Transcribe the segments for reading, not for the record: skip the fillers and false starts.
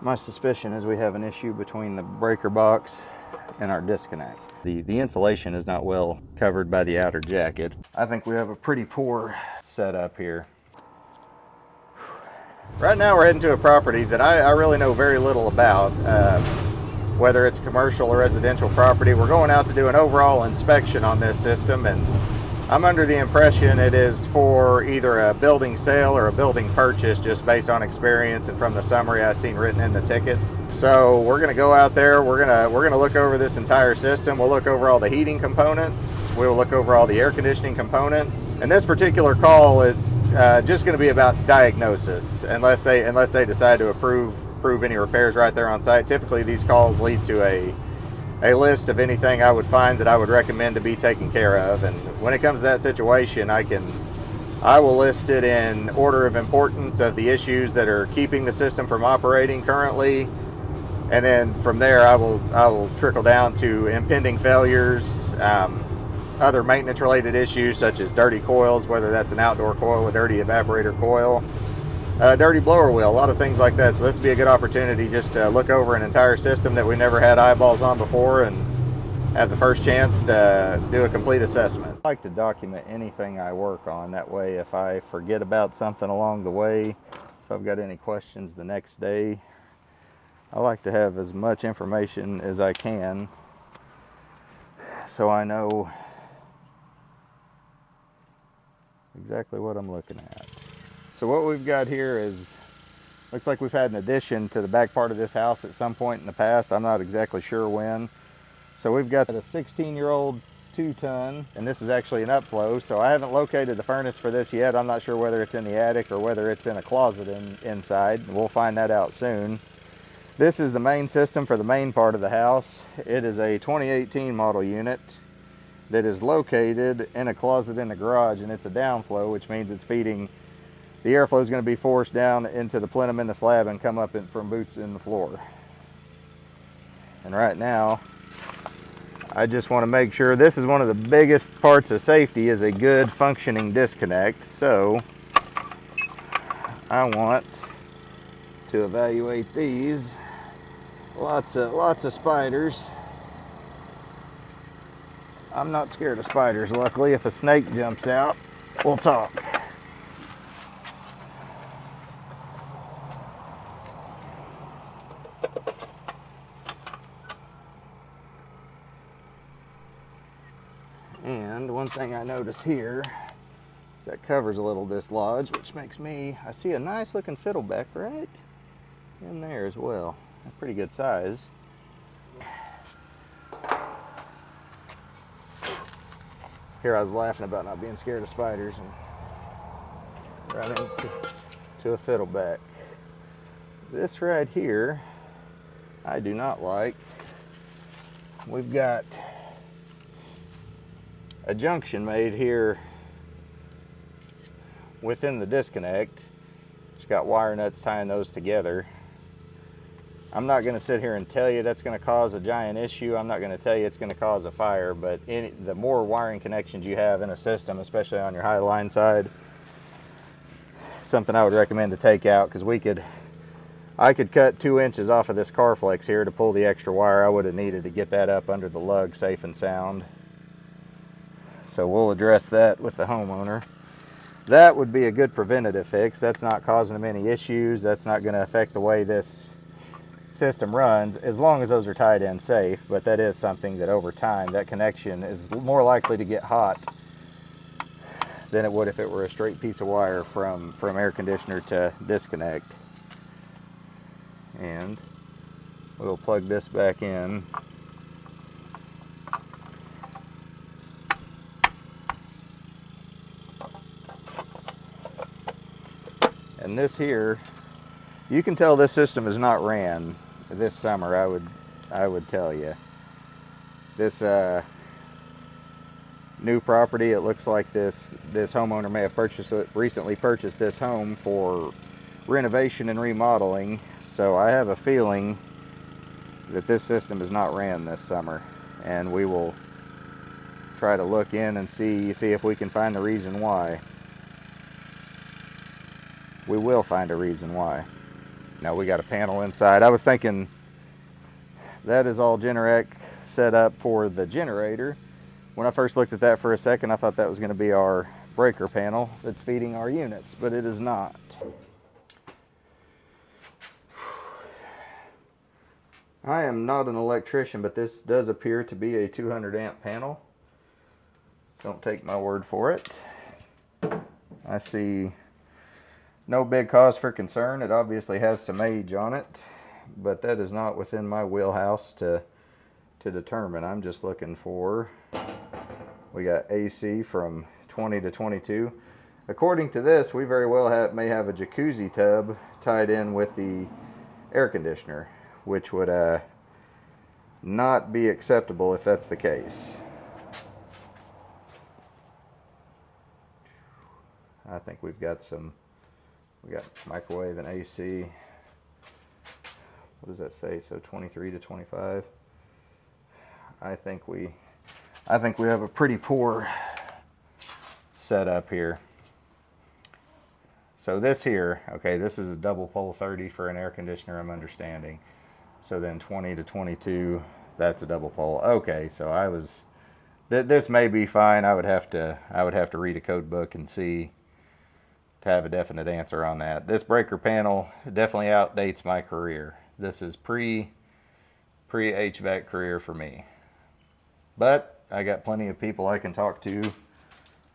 My suspicion is we have an issue between the breaker box and our disconnect. The insulation is not well covered by the outer jacket. I think we have a pretty poor setup here. Right now we're heading to a property that I really know very little about, whether it's commercial or residential property. We're going out to do an overall inspection on this system, and I'm under the impression it is for either a building sale or a building purchase, just based on experience and from the summary I've seen written in the ticket. So we're going to go out there, we're going to look over this entire system. We'll look over all the heating components, we'll look over all the air conditioning components. And this particular call is just going to be about diagnosis, unless they decide to approve any repairs right there on site. Typically these calls lead to a list of anything I would find that I would recommend to be taken care of. And when it comes to that situation, I will list it in order of importance of the issues that are keeping the system from operating currently. And then from there, I will trickle down to impending failures, other maintenance related issues such as dirty coils, whether that's an outdoor coil, a dirty evaporator coil, dirty blower wheel, a lot of things like that. So this would be a good opportunity just to look over an entire system that we never had eyeballs on before and have the first chance to do a complete assessment. I like to document anything I work on. That way, if I forget about something along the way, if I've got any questions the next day, I like to have as much information as I can so I know exactly what I'm looking at. So what we've got here is, looks like we've had an addition to the back part of this house at some point in the past. I'm not exactly sure when. So we've got a 16-year-old 2-ton, and this is actually an upflow. So I haven't located the furnace for this yet. I'm not sure whether it's in the attic or whether it's in a closet inside. We'll find that out soon. This is the main system for the main part of the house. It is a 2018 model unit that is located in a closet in the garage, and it's a downflow, which means it's feeding, the airflow is going to be forced down into the plenum in the slab and come up from boots in the floor. And right now, I just want to make sure, this is one of the biggest parts of safety, is a good functioning disconnect. So I want to evaluate these. Lots of spiders. I'm not scared of spiders, luckily. If a snake jumps out, we'll talk. And one thing I notice here is that cover's a little dislodged, which makes me, I see a nice looking fiddleback right in there as well. A pretty good size. Here I was laughing about not being scared of spiders and run into a fiddleback. This right here, I do not like. We've got a junction made here within the disconnect. It's got wire nuts tying those together. I'm not going to sit here and tell you that's going to cause a giant issue. I'm not going to tell you it's going to cause a fire, but the more wiring connections you have in a system, especially on your high line side, something I would recommend to take out, because I could cut 2 inches off of this car flex here to pull the extra wire I would have needed to get that up under the lug safe and sound. So we'll address that with the homeowner. That would be a good preventative fix. That's not causing them any issues. That's not going to affect the way this system runs, as long as those are tied in safe. But that is something that over time, that connection is more likely to get hot than it would if it were a straight piece of wire from air conditioner to disconnect. And we'll plug this back in. And this here, you can tell this system is not ran this summer. I would tell you. This new property, it looks like this homeowner may have recently purchased this home for renovation and remodeling. So I have a feeling that this system is not ran this summer, and we will try to look in and see if we can find the reason why. We will find a reason why. Now we got a panel inside. I was thinking that is all Generac set up for the generator. When I first looked at that for a second, I thought that was going to be our breaker panel that's feeding our units, but it is not. I am not an electrician, but this does appear to be a 200 amp panel. Don't take my word for it. I see no big cause for concern. It obviously has some age on it, but that is not within my wheelhouse to determine. I'm just looking for, we got AC from 20 to 22. According to this, we very well may have a jacuzzi tub tied in with the air conditioner, which would not be acceptable if that's the case. I think we got microwave and AC. What does that say? So 23 to 25. I think we have a pretty poor setup here. So this here, okay, this is a double pole 30 for an air conditioner, I'm understanding. So then 20 to 22, that's a double pole. Okay, so this may be fine. I would have to read a code book and see to have a definite answer on that. This breaker panel definitely outdates my career. This is pre HVAC career for me. But I got plenty of people I can talk to,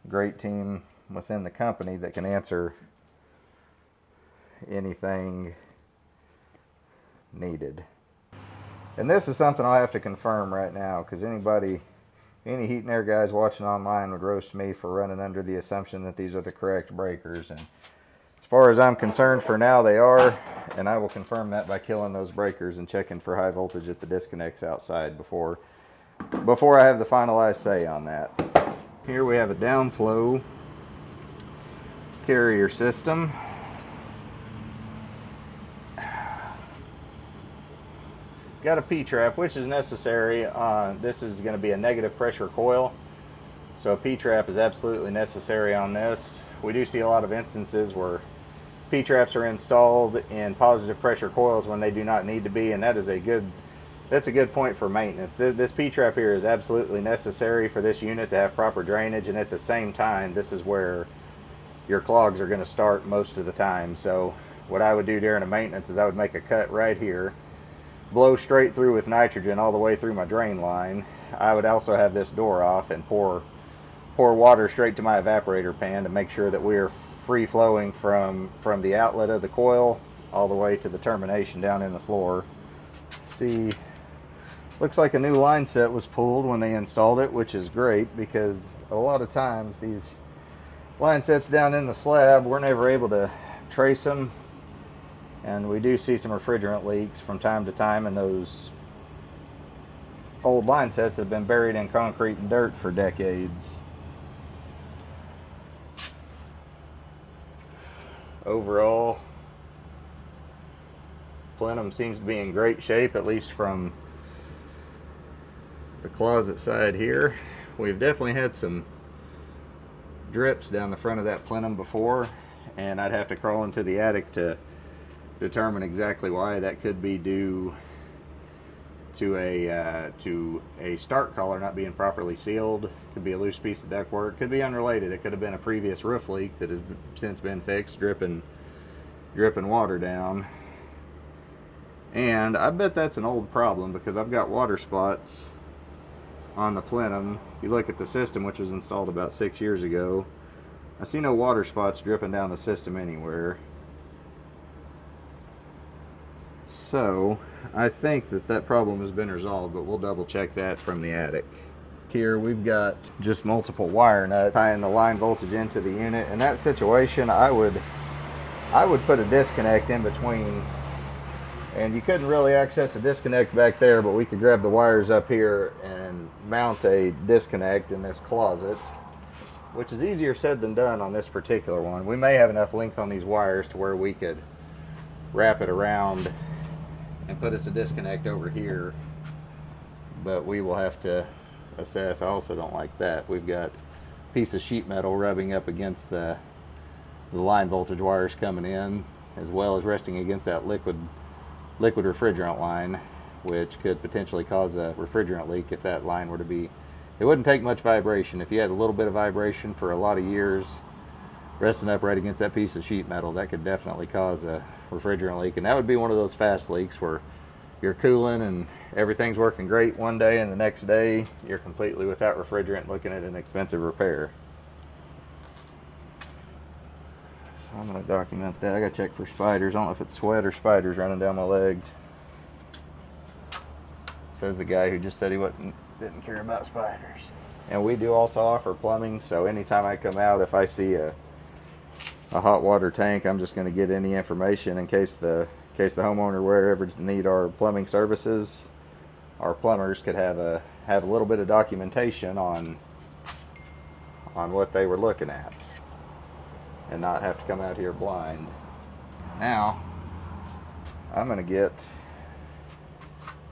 great team within the company that can answer anything needed. And this is something I'll have to confirm right now, because any heat and air guys watching online would roast me for running under the assumption that these are the correct breakers. And as far as I'm concerned, for now they are, and I will confirm that by killing those breakers and checking for high voltage at the disconnects outside before I have the finalized say on that. Here we have a downflow carrier system. Got a P-trap, which is necessary. This is going to be a negative pressure coil, so a P-trap is absolutely necessary on this. We do see a lot of instances where P-traps are installed in positive pressure coils when they do not need to be, and that's a good point for maintenance. This P-trap here is absolutely necessary for this unit to have proper drainage, and at the same time, this is where your clogs are going to start most of the time. So what I would do during a maintenance is I would make a cut right here, blow straight through with nitrogen all the way through my drain line. I would also have this door off and pour water straight to my evaporator pan to make sure that we are free flowing from the outlet of the coil all the way to the termination down in the floor. See, looks like a new line set was pulled when they installed it, which is great, because a lot of times these line sets down in the slab, we're never able to trace them. And we do see some refrigerant leaks from time to time, and those old line sets have been buried in concrete and dirt for decades. Overall, plenum seems to be in great shape, at least from the closet side here. We've definitely had some drips down the front of that plenum before, and I'd have to crawl into the attic to determine exactly why. That could be due to a start collar not being properly sealed. Could be a loose piece of ductwork. Could be unrelated. It could have been a previous roof leak that has since been fixed, dripping water down. And I bet that's an old problem, because I've got water spots on the plenum. You look at the system, which was installed about 6 years ago. I see no water spots dripping down the system anywhere. So I think that problem has been resolved, but we'll double check that from the attic. Here we've got just multiple wire nuts tying the line voltage into the unit. In that situation, I would put a disconnect in between, and you couldn't really access a disconnect back there, but we could grab the wires up here and mount a disconnect in this closet, which is easier said than done on this particular one. We may have enough length on these wires to where we could wrap it around and put us a disconnect over here, but we will have to assess. I also don't like that. We've got a piece of sheet metal rubbing up against the line voltage wires coming in. as well as resting against that liquid refrigerant line, which could potentially cause a refrigerant leak if that line were to be. It wouldn't take much vibration. If you had a little bit of vibration for a lot of years resting up right against that piece of sheet metal, that could definitely cause a refrigerant leak. And that would be one of those fast leaks where you're cooling and everything's working great one day, and the next day you're completely without refrigerant, looking at an expensive repair. So I'm going to document that. I got to check for spiders. I don't know if it's sweat or spiders running down my legs. Says the guy who just said he didn't care about spiders. And we do also offer plumbing, so anytime I come out, if I see a hot water tank, I'm just going to get any information in case the homeowner were ever to need our plumbing services. Our plumbers could have a little bit of documentation on what they were looking at and not have to come out here blind. Now I'm going to get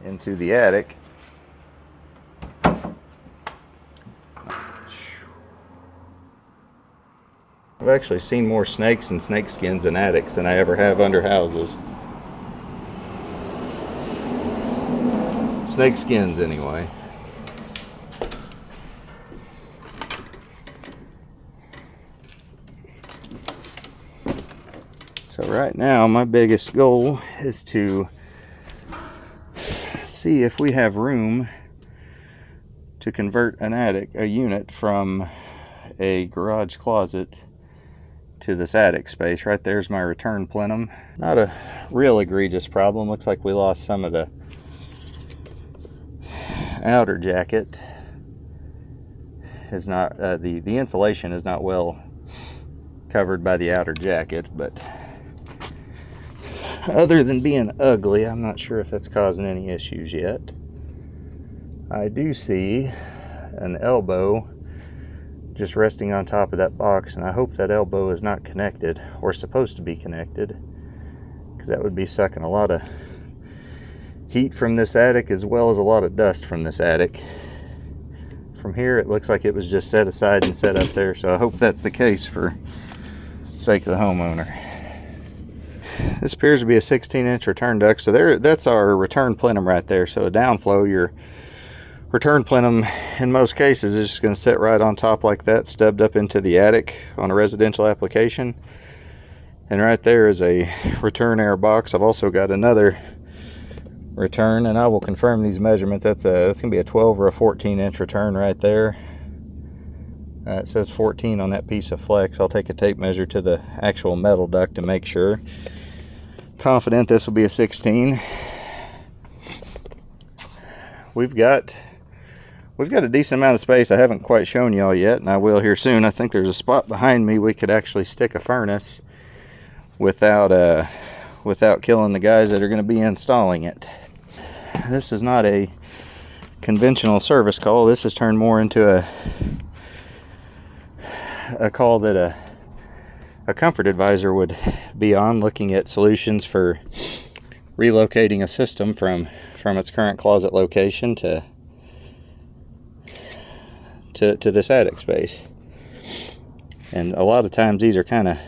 into the attic. I've actually seen more snakes and snake skins in attics than I ever have under houses. Snake skins, anyway. So right now, my biggest goal is to see if we have room to convert a unit from a garage closet to this attic space. Right there's my return plenum. Not a real egregious problem. Looks like we lost some of the outer jacket. Is not the insulation is not well covered by the outer jacket, but other than being ugly, I'm not sure if that's causing any issues yet. I do see an elbow just resting on top of that box, and I hope that elbow is not connected or supposed to be connected, because that would be sucking a lot of heat from this attic as well as a lot of dust from this attic. From here it looks like it was just set aside and set up there, so I hope that's the case for the sake of the homeowner. This appears to be a 16-inch return duct, so that's our return plenum right there. So a downflow, your return plenum in most cases is just going to sit right on top like that, stubbed up into the attic on a residential application. And right there is a return air box. I've also got another return, and I will confirm these measurements. That's going to be a 12 or a 14-inch return right there. It says 14 on that piece of flex. I'll take a tape measure to the actual metal duct to make sure. Confident this will be a 16. We've got a decent amount of space I haven't quite shown y'all yet, and I will here soon. I think there's a spot behind me we could actually stick a furnace without killing the guys that are going to be installing it. This is not a conventional service call. This has turned more into a call that a comfort advisor would be on, looking at solutions for relocating a system from its current closet location to this attic space. And a lot of times these are kind of,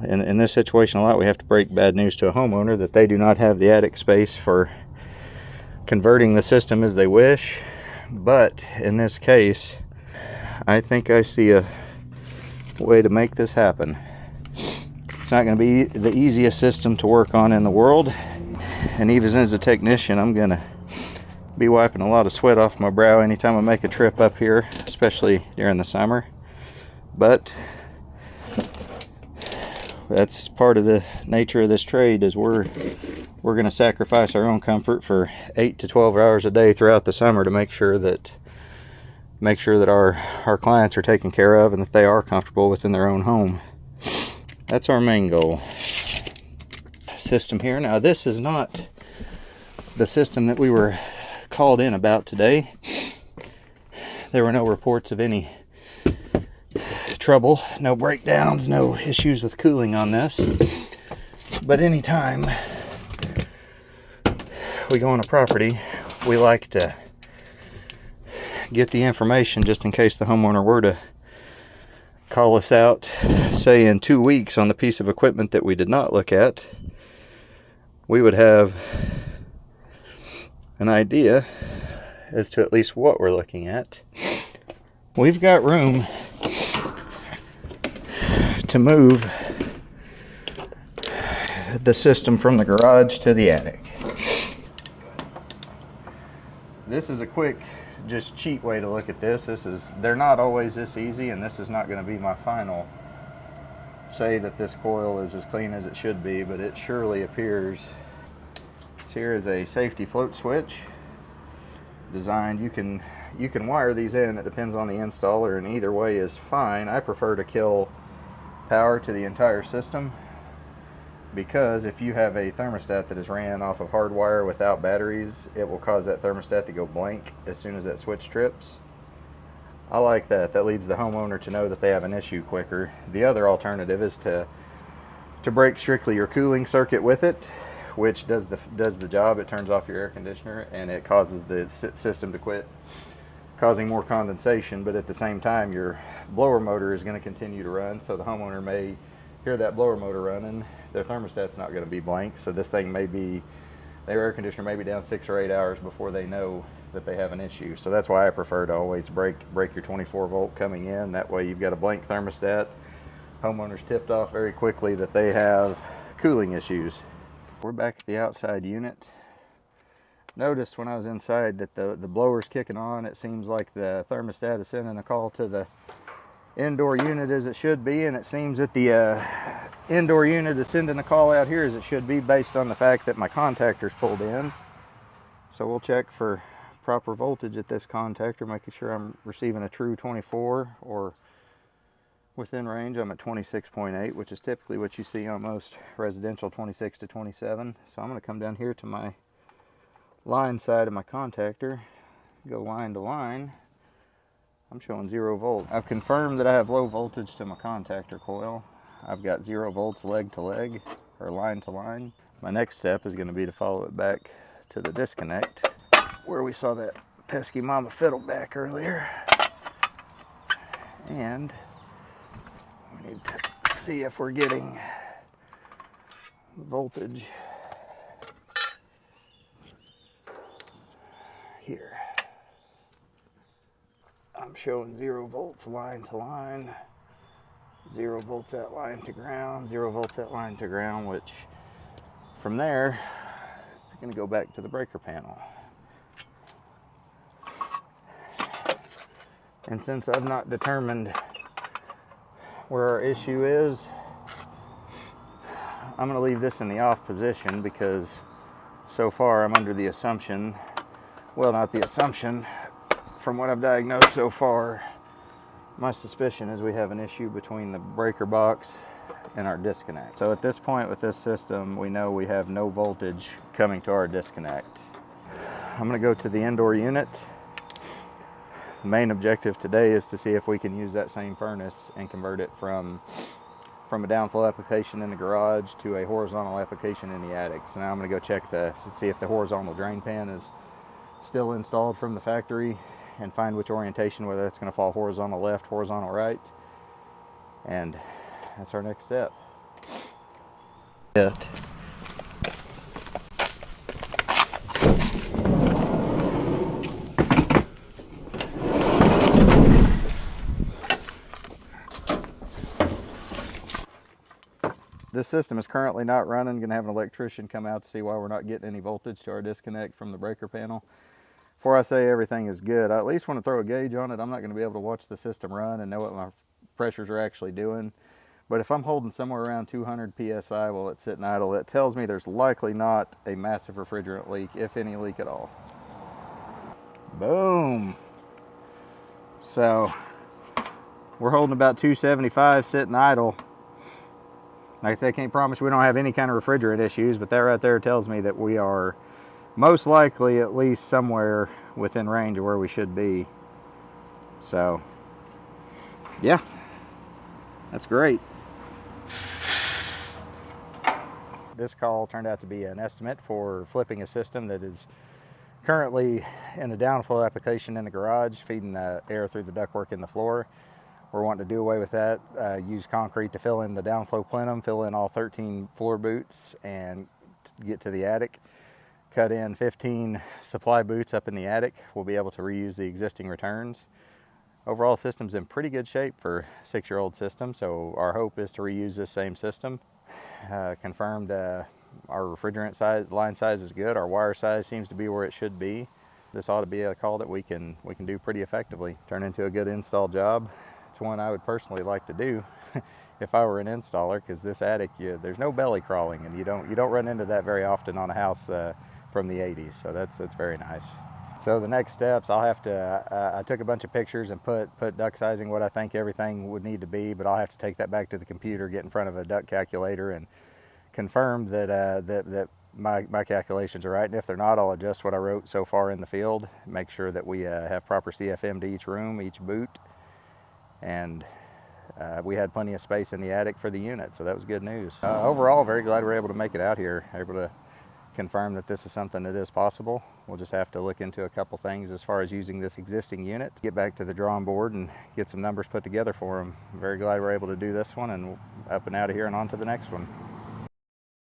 in this situation a lot, we have to break bad news to a homeowner that they do not have the attic space for converting the system as they wish. But in this case, I think I see a way to make this happen. It's not going to be the easiest system to work on in the world, and even as a technician, I'm going to be wiping a lot of sweat off my brow anytime I make a trip up here, especially during the summer. But that's part of the nature of this trade, is we're going to sacrifice our own comfort for 8 to 12 hours a day throughout the summer to make sure that our clients are taken care of and that they are comfortable within their own home. That's our main goal. System here. Now, this is not the system that we were called in about today. There were no reports of any trouble, no breakdowns, no issues with cooling on this. But anytime we go on a property, we like to get the information just in case the homeowner were to call us out, say in 2 weeks, on the piece of equipment that we did not look at, we would have an idea as to at least what we're looking at. We've got room to move the system from the garage to the attic. This is a quick, just cheap way to look at this. They're not always this easy, and this is not going to be my final say that this coil is as clean as it should be, but it surely appears. So here is a safety float switch designed. You can wire these in. It depends on the installer, and either way is fine. I prefer to kill power to the entire system, because if you have a thermostat that is ran off of hardwire without batteries, it will cause that thermostat to go blank as soon as that switch trips. I like that. That leads the homeowner to know that they have an issue quicker. The other alternative is to break strictly your cooling circuit with it, which does the job. It turns off your air conditioner and it causes the system to quit, causing more condensation, but at the same time your blower motor is going to continue to run, so the homeowner may hear that blower motor running. Their thermostat's not going to be blank, so this thing may be, their air conditioner may be down 6 or 8 hours before they know that they have an issue. So that's why I prefer to always break your 24 volt coming in. That way you've got a blank thermostat. Homeowners tipped off very quickly that they have cooling issues. We're back at the outside unit. Noticed when I was inside that the blower's kicking on. It seems like the thermostat is sending a call to the indoor unit as it should be, and it seems that the indoor unit is sending a call out here as it should be, based on the fact that my contactor's pulled in. So we'll check for proper voltage at this contactor, making sure I'm receiving a true 24 or within range. I'm at 26.8, which is typically what you see on most residential, 26 to 27. So I'm going to come down here to my line side of my contactor, go line to line. I'm showing 0 volt. I've confirmed that I have low voltage to my contactor coil. I've got 0 volts leg to leg, or line to line. My next step is going to be to follow it back to the disconnect, where we saw that pesky mama fiddle back earlier. And we need to see if we're getting voltage here. I'm showing 0 volts line to line, 0 volts at line to ground, 0 volts at line to ground, which from there it's going to go back to the breaker panel. And since I've not determined where our issue is, I'm going to leave this in the off position, because so far I'm under the assumption, well, not the assumption, from what I've diagnosed so far, my suspicion is we have an issue between the breaker box and our disconnect. So at this point with this system, we know we have no voltage coming to our disconnect. I'm going to go to the indoor unit. The main objective today is to see if we can use that same furnace and convert it from a downflow application in the garage to a horizontal application in the attic. So now I'm going to go check to see if the horizontal drain pan is still installed from the factory, and find which orientation, whether it's going to fall horizontal left, horizontal right, and that's our next step. This system is currently not running. Going to have an electrician come out to see why we're not getting any voltage to our disconnect from the breaker panel. Before I say everything is good, I at least want to throw a gauge on it. I'm not going to be able to watch the system run and know what my pressures are actually doing. But if I'm holding somewhere around 200 psi while it's sitting idle, that tells me there's likely not a massive refrigerant leak, if any leak at all. Boom. So we're holding about 275 sitting idle. Like I said, I can't promise we don't have any kind of refrigerant issues, but that right there tells me that we are most likely at least somewhere within range of where we should be. So yeah, that's great. This call turned out to be an estimate for flipping a system that is currently in a downflow application in the garage, feeding the air through the ductwork in the floor. we're wanting to do away with that, use concrete to fill in the downflow plenum, fill in all 13 floor boots, and get to the attic. Cut in 15 supply boots up in the attic. We'll be able to reuse the existing returns. Overall, system's in pretty good shape for a 6-year-old system, so our hope is to reuse this same system. Confirmed our refrigerant size, line size is good. Our wire size seems to be where it should be. This ought to be a call that we can do pretty effectively. Turn into a good install job. It's one I would personally like to do if I were an installer, because this attic, there's no belly crawling, and you don't run into that very often on a house from the 80s. So that's very nice. So the next steps, I'll have to, I took a bunch of pictures and put duct sizing what I think everything would need to be, but I'll have to take that back to the computer, get in front of a duct calculator, and confirm that my calculations are right. And if they're not, I'll adjust what I wrote so far in the field, make sure that we have proper CFM to each room, each boot, and we had plenty of space in the attic for the unit, so that was good news. Overall, very glad we're able to make it out here, able to confirm that this is something that is possible. We'll just have to look into a couple things as far as using this existing unit, get back to the drawing board and get some numbers put together for them. Very glad we're able to do this one, and up and out of here and on to the next one.